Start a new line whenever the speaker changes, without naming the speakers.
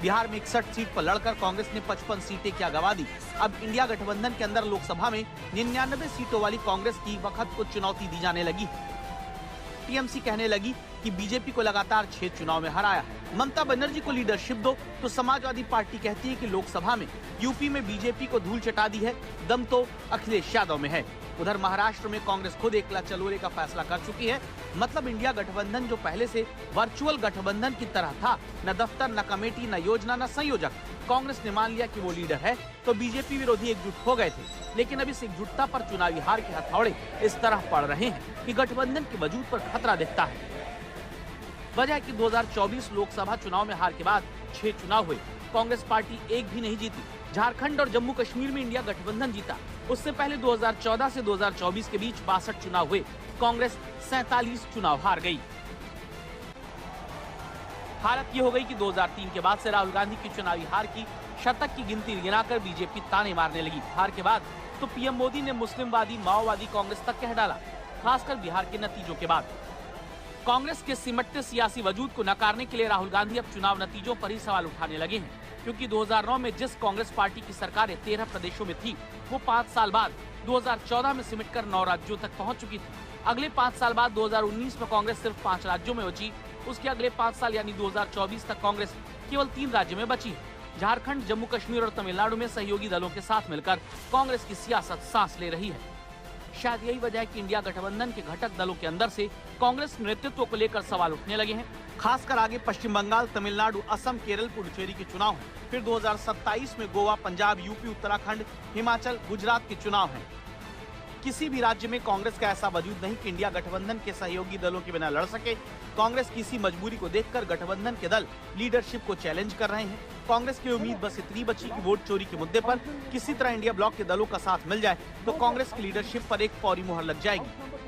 बिहार में 61 सीट पर लड़कर कांग्रेस ने 55 सीटें क्या गंवा दी। अब इंडिया गठबंधन के अंदर लोकसभा में 99 सीटों वाली कांग्रेस की वक्त को चुनौती दी जाने लगी। टीएमसी कहने लगी कि बीजेपी को लगातार 6 चुनाव में हराया है। ममता बनर्जी को लीडरशिप दो तो समाजवादी पार्टी कहती है कि लोकसभा में यूपी में बीजेपी को धूल चटा दी है, दम तो अखिलेश यादव में है। उधर महाराष्ट्र में कांग्रेस खुद एकला चलोरे का फैसला कर चुकी है। मतलब इंडिया गठबंधन जो पहले से वर्चुअल गठबंधन की तरह था, न दफ्तर, न कमेटी, न योजना, न संयोजक, कांग्रेस ने मान लिया कि वो लीडर है, तो बीजेपी विरोधी एकजुट हो गए थे। लेकिन अब इस एकजुटता पर चुनावी हार के हथौड़े इस तरह पड़ रहे हैं कि गठबंधन के वजूद पर खतरा दिखता है। वजह है कि 2024 लोकसभा चुनाव में हार के बाद 6 चुनाव हुए, कांग्रेस पार्टी एक भी नहीं जीती। झारखंड और जम्मू कश्मीर में इंडिया गठबंधन जीता। उससे पहले 2014 से 2024 के बीच 62 चुनाव हुए, कांग्रेस 47 चुनाव हार गई। हालत ये हो गई कि 2003 के बाद से राहुल गांधी की चुनावी हार की शतक की गिनती गिनाकर बीजेपी ताने मारने लगी। हार के बाद तो पीएम मोदी ने मुस्लिमवादी, माओवादी कांग्रेस तक कह डाला, खासकर बिहार के नतीजों के बाद। कांग्रेस के सिमटते सियासी वजूद को नकारने के लिए राहुल गांधी अब चुनाव नतीजों पर ही सवाल उठाने लगे हैं, क्योंकि 2009 में जिस कांग्रेस पार्टी की सरकारें 13 प्रदेशों में थी, वो 5 साल बाद 2014 में सिमटकर 9 राज्यों तक पहुंच चुकी थी। अगले 5 साल बाद 2019 में कांग्रेस सिर्फ 5 राज्यों में बची। उसके अगले 5 साल यानी 2024 तक कांग्रेस केवल 3 राज्यों में बची है। झारखंड, जम्मू कश्मीर और तमिलनाडु में सहयोगी दलों के साथ मिलकर कांग्रेस की सियासत सांस ले रही है। शायद यही वजह है कि इंडिया गठबंधन के घटक दलों के अंदर से कांग्रेस नेतृत्व को लेकर सवाल उठने लगे हैं। खासकर आगे पश्चिम बंगाल, तमिलनाडु, असम, केरल, पुडुचेरी के चुनाव हैं। फिर 2027 में गोवा, पंजाब, यूपी, उत्तराखंड, हिमाचल, गुजरात के चुनाव हैं। किसी भी राज्य में कांग्रेस का ऐसा वजूद नहीं कि इंडिया गठबंधन के सहयोगी दलों के बिना लड़ सके। कांग्रेस की इसी मजबूरी को देखकर गठबंधन के दल लीडरशिप को चैलेंज कर रहे हैं। कांग्रेस की उम्मीद बस इतनी बची कि वोट चोरी के मुद्दे पर किसी तरह इंडिया ब्लॉक के दलों का साथ मिल जाए तो कांग्रेस की लीडरशिप पर एक फौरी मुहर लग जाएगी।